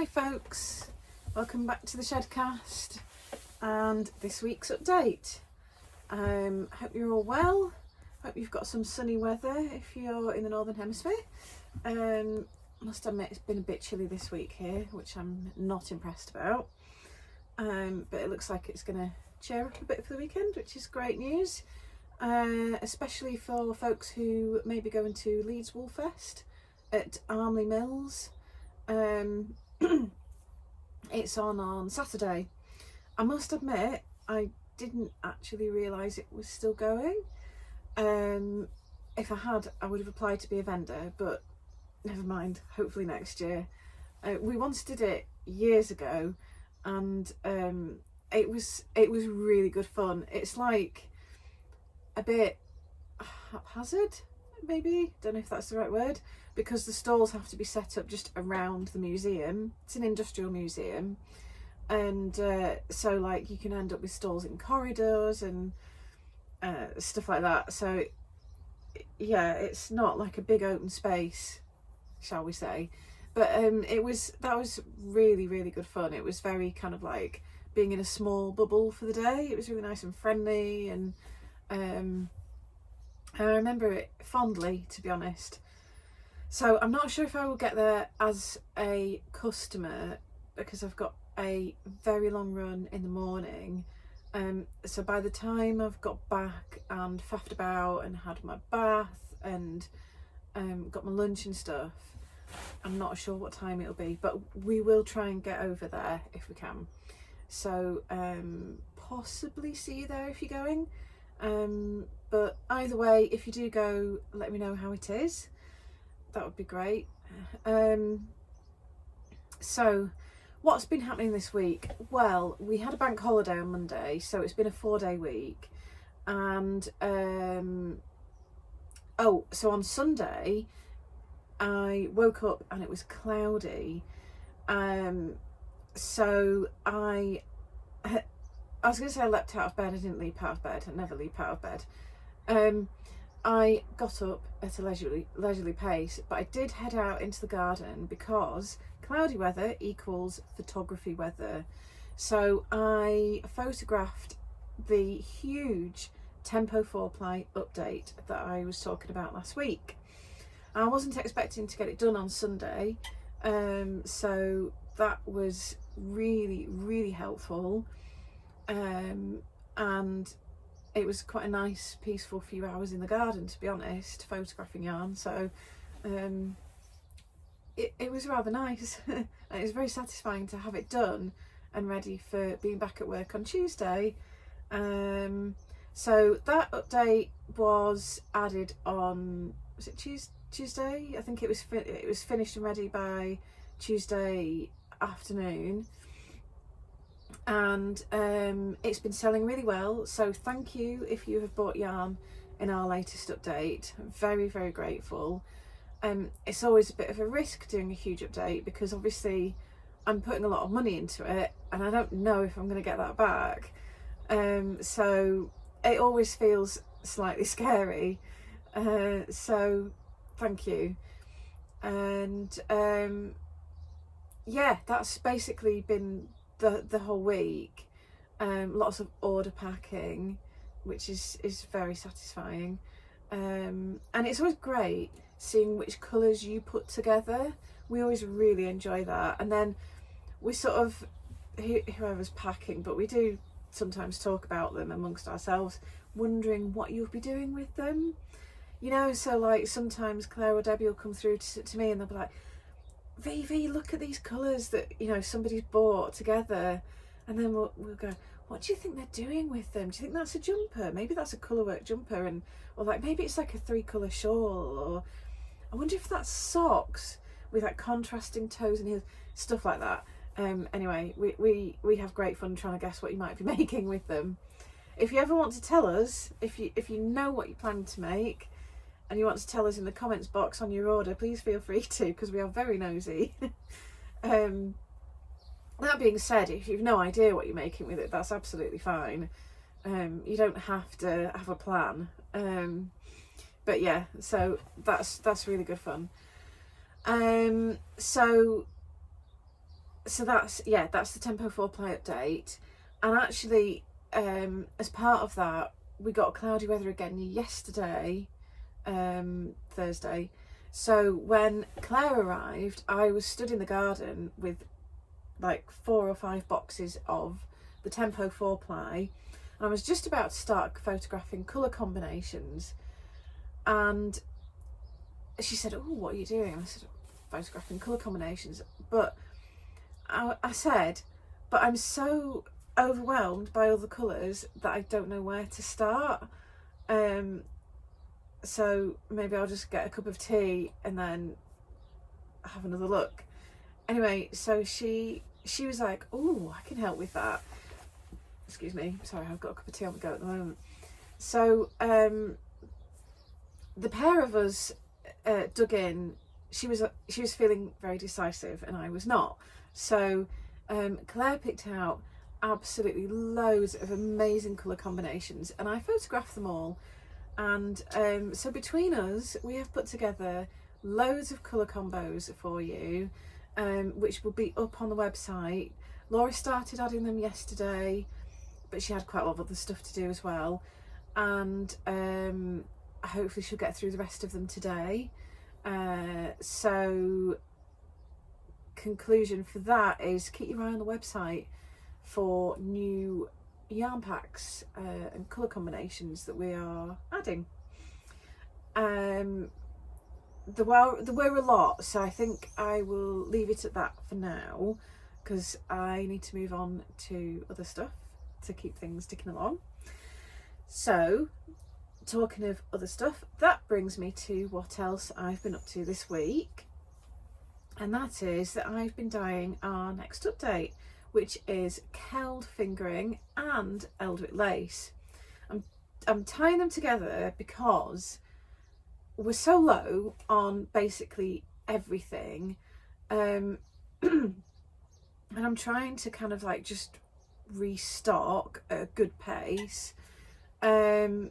folks, welcome back to the Shedcast and this week's update. Hope you're all well. Hope you've got some sunny weather if you're in the Northern Hemisphere. Must admit it's been a bit chilly this week here, which I'm not impressed about. But it looks like it's going to cheer up a bit for the weekend, which is great news. Especially for folks who may be going to Leeds Woolfest at Armley Mills. It's on Saturday. I must admit I didn't actually realise it was still going. If I had, I would have applied to be a vendor, but never mind, hopefully next year. We once did it years ago and it was really good fun. It's like a bit haphazard, maybe, don't know if that's the right word, because the stalls have to be set up just around the museum. It's an industrial museum, and so like you can end up with stalls in corridors and stuff like that. So yeah, it's not like a big open space, shall we say, but that was really good fun. It was very kind of like being in a small bubble for the day. It was really nice and friendly, and I remember it fondly, to be honest. So I'm not sure if I will get there as a customer because I've got a very long run in the morning. So by the time I've got back and faffed about and had my bath and got my lunch and stuff, I'm not sure what time it'll be, but we will try and get over there if we can. So possibly see you there if you're going. But either way, if you do go, let me know how it is. That would be great. So what's been happening this week? Well, we had a bank holiday on Monday, so it's been a 4-day week. And so on Sunday I woke up and it was cloudy. So I was going to say I leapt out of bed. I didn't leap out of bed. I never leap out of bed. I got up at a leisurely pace, but I did head out into the garden because cloudy weather equals photography weather. So I photographed the huge Tempo 4-ply update that I was talking about last week. I wasn't expecting to get it done on Sunday, so that was really helpful, and it was quite a nice peaceful few hours in the garden, to be honest, photographing yarn. So it was rather nice. And it was very satisfying to have it done and ready for being back at work on Tuesday. So that update was added on, was it Tuesday? I think it was finished and ready by Tuesday afternoon, and it's been selling really well. So thank you if you have bought yarn in our latest update. I'm very grateful. It's always a bit of a risk doing a huge update because obviously I'm putting a lot of money into it and I don't know if I'm going to get that back. So it always feels slightly scary. So thank you. And yeah, that's basically been the whole week. Lots of order packing, which is very satisfying. And it's always great seeing which colours you put together. We always really enjoy that. And then we sort of, whoever's packing, but we do sometimes talk about them amongst ourselves, wondering what you'll be doing with them. You know, so like sometimes Claire or Debbie will come through to me and they'll be like, Vivi, look at these colours that, you know, somebody's bought together. And then we'll go, what do you think they're doing with them? Do you think that's a jumper? Maybe that's a colourwork jumper. Or like maybe it's like a 3-colour shawl. Or I wonder if that's socks with like contrasting toes and heels, stuff like that. Anyway, we have great fun trying to guess what you might be making with them. If you ever want to tell us, if you know what you plan to make and you want to tell us in the comments box on your order, please feel free to, because we are very nosy. That being said, if you've no idea what you're making with it, that's absolutely fine. You don't have to have a plan. But yeah, so that's really good fun. So so that's the Tempo 4 Ply update. And actually, as part of that, we got cloudy weather again yesterday, Thursday. So when Claire arrived, I was stood in the garden with like 4 or 5 boxes of the Tempo 4 Ply, and I was just about to start photographing colour combinations, and she said, "Oh, what are you doing?" And I said, "Photographing colour combinations." But I said, "But I'm so overwhelmed by all the colours that I don't know where to start. So maybe I'll just get a cup of tea and then have another look." Anyway, so she was like, "Oh, I can help with that." Excuse me, sorry, I've got a cup of tea on the go at the moment. So the pair of us dug in. She was feeling very decisive and I was not. So Claire picked out absolutely loads of amazing colour combinations and I photographed them all. And so between us, we have put together loads of colour combos for you, which will be up on the website. Laura started adding them yesterday, but she had quite a lot of other stuff to do as well. And hopefully she'll get through the rest of them today. So conclusion for that is keep your eye on the website for new yarn packs and colour combinations that we are adding. There were a lot, so I think I will leave it at that for now because I need to move on to other stuff to keep things ticking along. So talking of other stuff, that brings me to what else I've been up to this week, and that is that I've been dyeing our next update, which is Keld fingering and Eldewick lace. I'm tying them together because we're so low on basically everything, and I'm trying to kind of like just restock at a good pace. And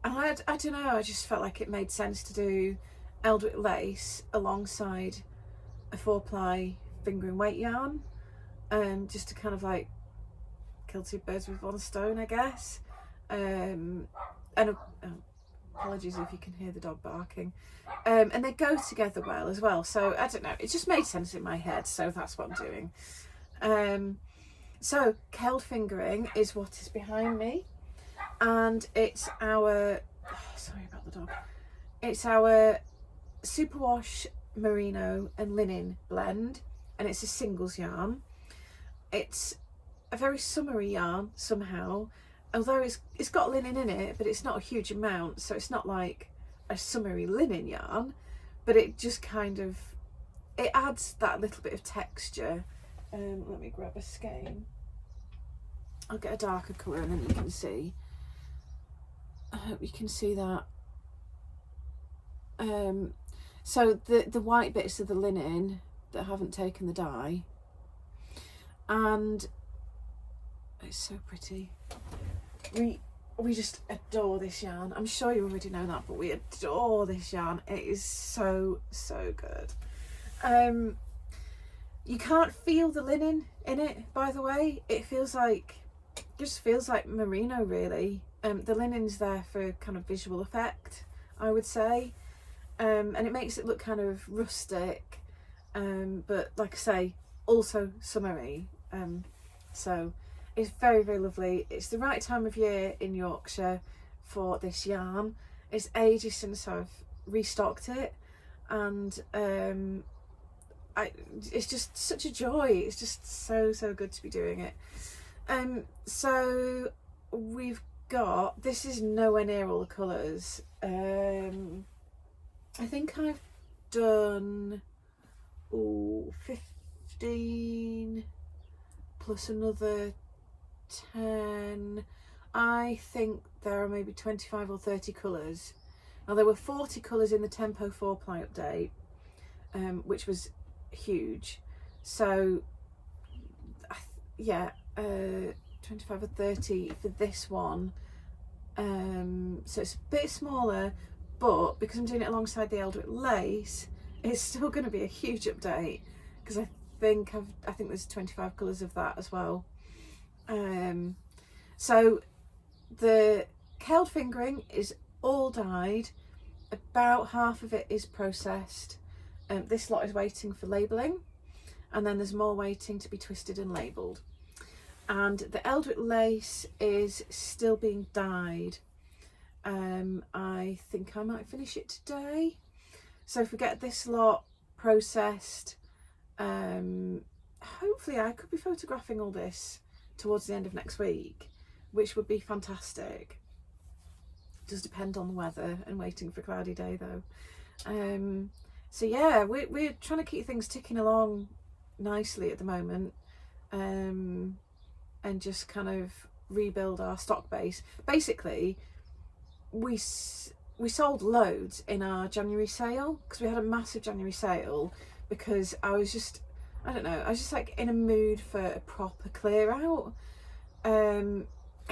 I don't know, I just felt like it made sense to do Eldewick lace alongside a 4-ply fingering weight yarn. Just to kind of like kill 2 birds with 1 stone, I guess. And apologies if you can hear the dog barking. And they go together well as well. So I don't know, it just made sense in my head. So that's what I'm doing. So Keld fingering is what is behind me, and it's our sorry about the dog. It's our superwash merino and linen blend, and it's a singles yarn. It's a very summery yarn somehow, although it's got linen in it, but it's not a huge amount, so it's not like a summery linen yarn, but it just kind of, it adds that little bit of texture. Let me grab a skein. I'll get a darker colour and then you can see. I hope you can see that. So the white bits of the linen that haven't taken the dye, and it's so pretty. We just adore this yarn. I'm sure you already know that, but we adore this yarn. It is so good. You can't feel the linen in it, by the way. It just feels like merino, really. The linen's there for kind of visual effect, I would say. And it makes it look kind of rustic, but like I say, also summery. So it's very lovely. It's the right time of year in Yorkshire for this yarn. It's ages since I've restocked it, and it's just such a joy. It's just so good to be doing it. So we've got, this is nowhere near all the colours. I think I've done 15 plus another 10. I think there are maybe 25 or 30 colours. Now there were 40 colours in the Tempo 4 Ply update, which was huge. So yeah, 25 or 30 for this one. So it's a bit smaller, but because I'm doing it alongside the Eldewick lace, it's still going to be a huge update, because I think there's 25 colours of that as well. So the Keld fingering is all dyed. About half of it is processed. This lot is waiting for labelling, and then there's more waiting to be twisted and labelled. And the Eldwick lace is still being dyed. I think I might finish it today. So if we get this lot processed, hopefully I could be photographing all this towards the end of next week, which would be fantastic. It does depend on the weather and waiting for a cloudy day though. So yeah, we're trying to keep things ticking along nicely at the moment, and just kind of rebuild our stock base. Basically, we sold loads in our January sale, because we had a massive January sale, because I was just like in a mood for a proper clear out. I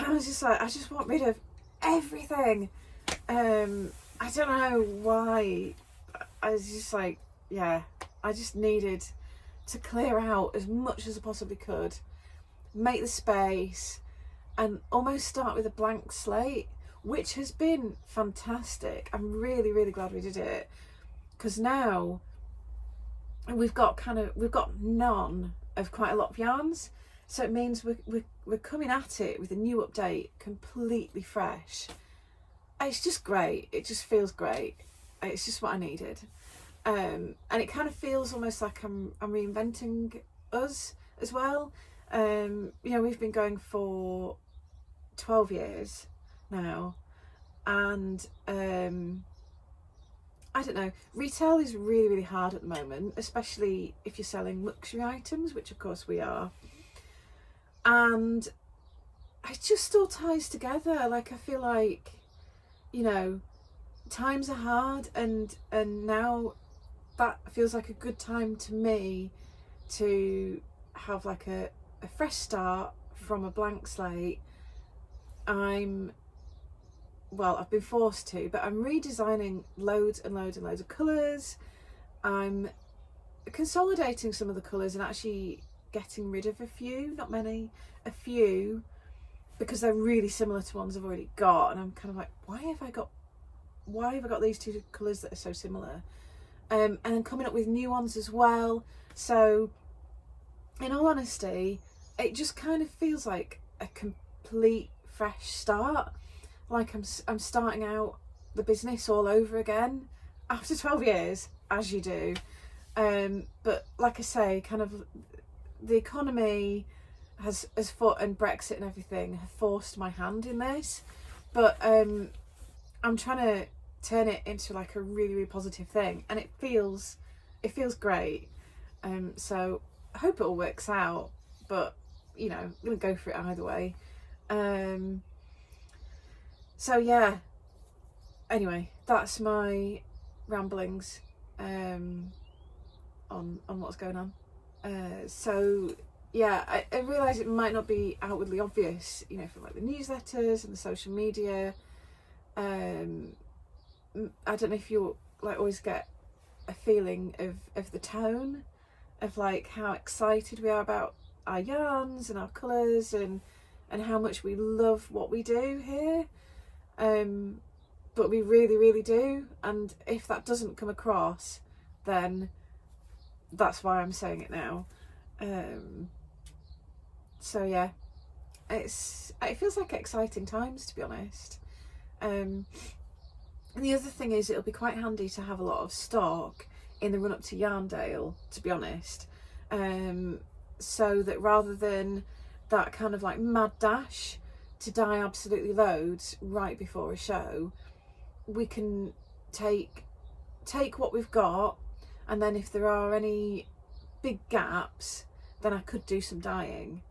was just like, I just want rid of everything. I don't know why. I was just like, yeah, I just needed to clear out as much as I possibly could, make the space, and almost start with a blank slate, which has been fantastic. I'm really, really glad we did it, because now we've got none of quite a lot of yarns, so it means we're coming at it with a new update completely fresh. It's just great. It just feels great. It's just what I needed, and it kind of feels almost like I'm reinventing us as well. You know, we've been going for 12 years now, and I don't know, retail is really, really hard at the moment, especially if you're selling luxury items, which of course we are, and it just all ties together. Like, I feel like, you know, times are hard, and now that feels like a good time to me to have like a fresh start from a blank slate. I've been forced to, but I'm redesigning loads and loads and loads of colours. I'm consolidating some of the colours and actually getting rid of a few, not many, a few, because they're really similar to ones I've already got, and I'm kind of like, why have I got these two colours that are so similar? And then coming up with new ones as well. So in all honesty, it just kind of feels like a complete fresh start. Like I'm starting out the business all over again after 12 years, as you do. But like I say, kind of the economy has fought, and Brexit and everything have forced my hand in this. But I'm trying to turn it into like a really, really positive thing, and it feels great. So I hope it all works out, but you know, I'm gonna go for it either way. So yeah, anyway, that's my ramblings on what's going on. So yeah, I realise it might not be outwardly obvious, you know, from like the newsletters and the social media. I don't know if you like always get a feeling of the tone of like how excited we are about our yarns and our colours, and how much we love what we do here. But we really, really do, and if that doesn't come across, then that's why I'm saying it now. So yeah, it feels like exciting times, to be honest. And the other thing is, it'll be quite handy to have a lot of stock in the run up to Yarndale, to be honest, so that rather than that kind of like mad dash to dye absolutely loads right before a show, we can take what we've got, and then if there are any big gaps, then I could do some dyeing,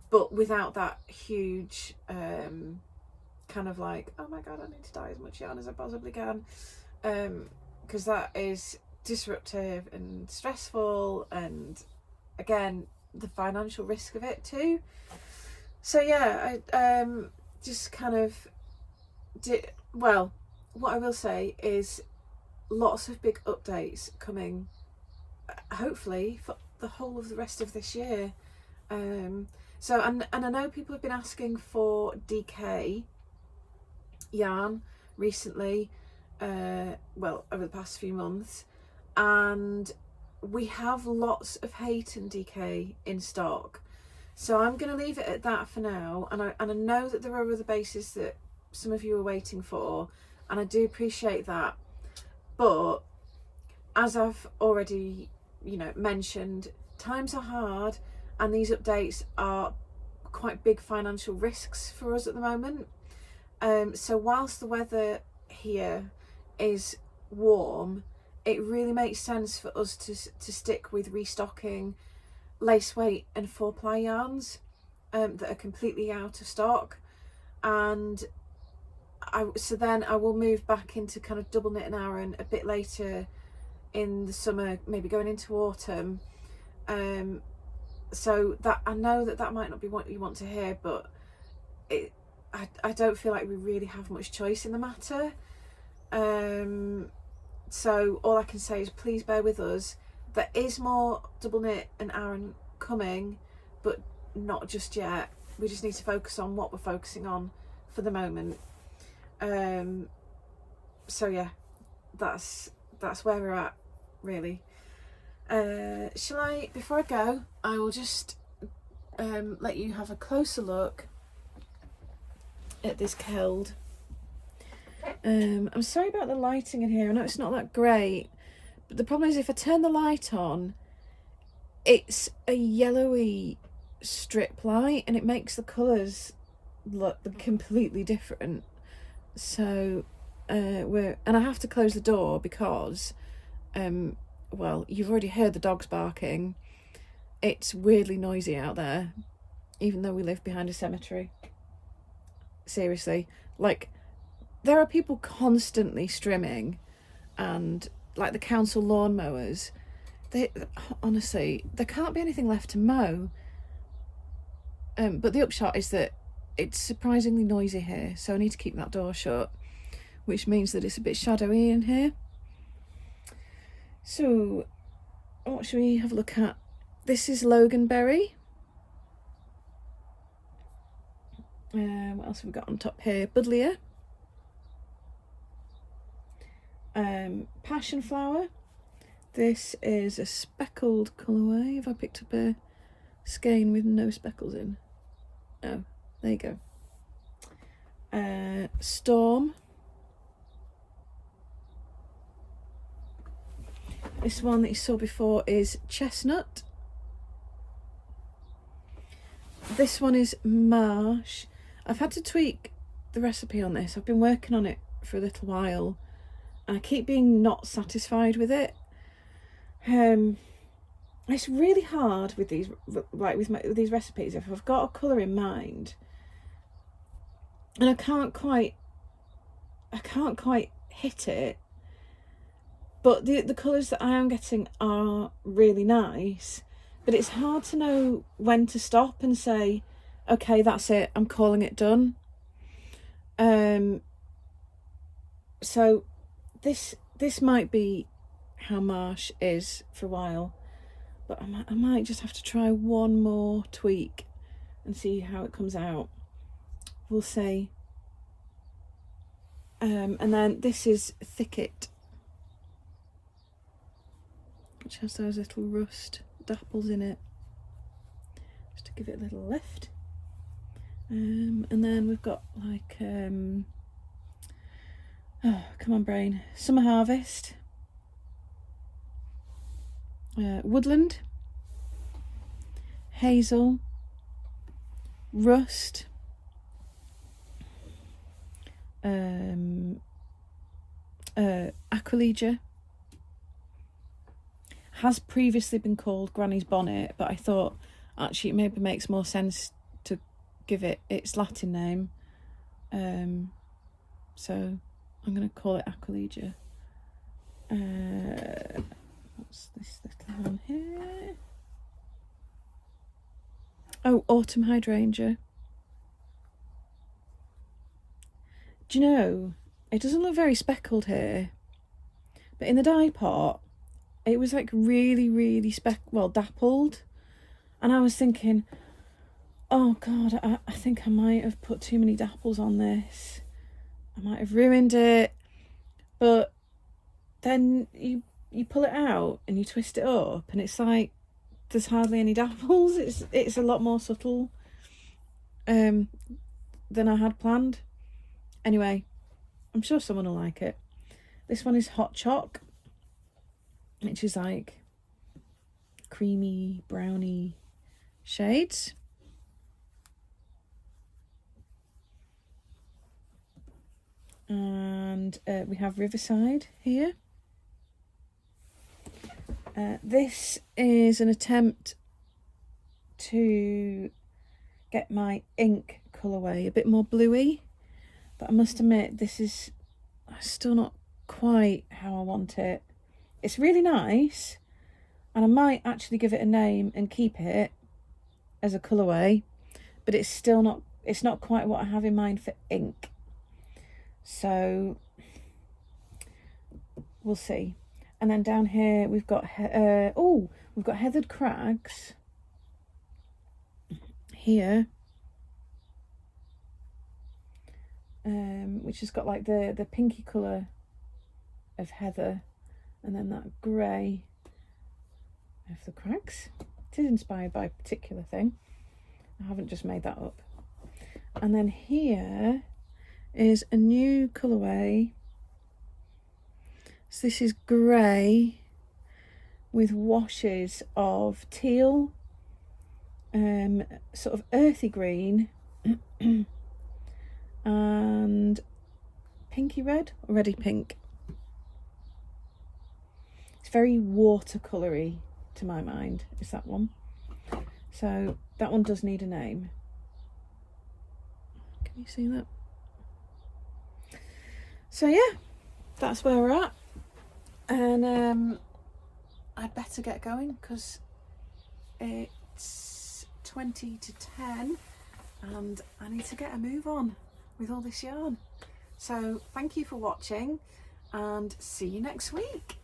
but without that huge kind of like, oh my god, I need to dye as much yarn as I possibly can, because that is disruptive and stressful, and again, the financial risk of it too. So yeah, I just kind of did well. What I will say is lots of big updates coming, hopefully for the whole of the rest of this year. So and I know people have been asking for DK yarn recently, well, over the past few months, and we have lots of Hayton DK in stock. So I'm going to leave it at that for now, and I know that there are other bases that some of you are waiting for, and I do appreciate that. But as I've already, you know, mentioned, times are hard, and these updates are quite big financial risks for us at the moment. So whilst the weather here is warm, it really makes sense for us to stick with restocking lace weight and 4-ply yarns that are completely out of stock. And so then I will move back into kind of double knit and Aran a bit later in the summer, maybe going into autumn. So that, I know that might not be what you want to hear, but I don't feel like we really have much choice in the matter. So all I can say is please bear with us. There is more double knit and Aran coming, but not just yet. We just need to focus on what we're focusing on for the moment. So yeah, that's where we're at, really. Shall I, before I go, I will just let you have a closer look at this Keld. I'm sorry about the lighting in here. I know it's not that great, but the problem is if I turn the light on, it's a yellowy strip light and it makes the colours look completely different. So and I have to close the door because well, you've already heard the dogs barking. It's weirdly noisy out there, even though we live behind a cemetery. Seriously, like, there are people constantly strimming, and like the council lawnmowers, they honestly, there can't be anything left to mow. But the upshot is that it's surprisingly noisy here, so I need to keep that door shut, which means that it's a bit shadowy in here. So what should we have a look at? This is Loganberry. What else have we got on top here? Buddleia. Passion flower. This is a speckled colourway. Have I picked up a skein with no speckles in? Oh, there you go. Storm. This one that you saw before is Chestnut. This one is Marsh. I've had to tweak the recipe on this. I've been working on it for a little while, and I keep being not satisfied with it. It's really hard with these, like with these recipes, if I've got a colour in mind and I can't quite hit it, but the colours that I am getting are really nice, but it's hard to know when to stop and say, okay, that's it, I'm calling it done. So this might be how Marsh is for a while, but I might just have to try one more tweak and see how it comes out. We'll see. And then this is Thicket, which has those little rust dapples in it, just to give it a little lift. And then we've got like oh, come on brain, Summer Harvest, Woodland, Hazel, Rust, Aquilegia. Has previously been called Granny's Bonnet, but I thought actually it maybe makes more sense to give it its Latin name. So I'm going to call it Aquilegia. What's this little one here? Oh, Autumn Hydrangea. Do you know, it doesn't look very speckled here, but in the dye pot, it was like really, really dappled. And I was thinking, oh God, I think I might have put too many dapples on this. I might have ruined it. But then you pull it out and you twist it up and it's like there's hardly any dapples. It's a lot more subtle than I had planned. Anyway, I'm sure someone will like it. This one is Hot Choc, which is like creamy browny shades. And we have Riverside here. This is an attempt to get my ink colourway a bit more bluey, but I must admit this is still not quite how I want it. It's really nice, and I might actually give it a name and keep it as a colourway, but it's still not, it's not quite what I have in mind for ink. So we'll see. And then down here we've got we've got Heathered Crags here, which has got like the pinky colour of heather, and then that grey of the crags. It is inspired by a particular thing. I haven't just made that up. And then here is a new colourway. So this is grey with washes of teal, sort of earthy green, and pinky red, or reddy pink. It's very watercolory to my mind, is that one. So that one does need a name. Can you see that? So yeah, that's where we're at. And I'd better get going because it's 20 to 10 and I need to get a move on with all this yarn. So thank you for watching and see you next week.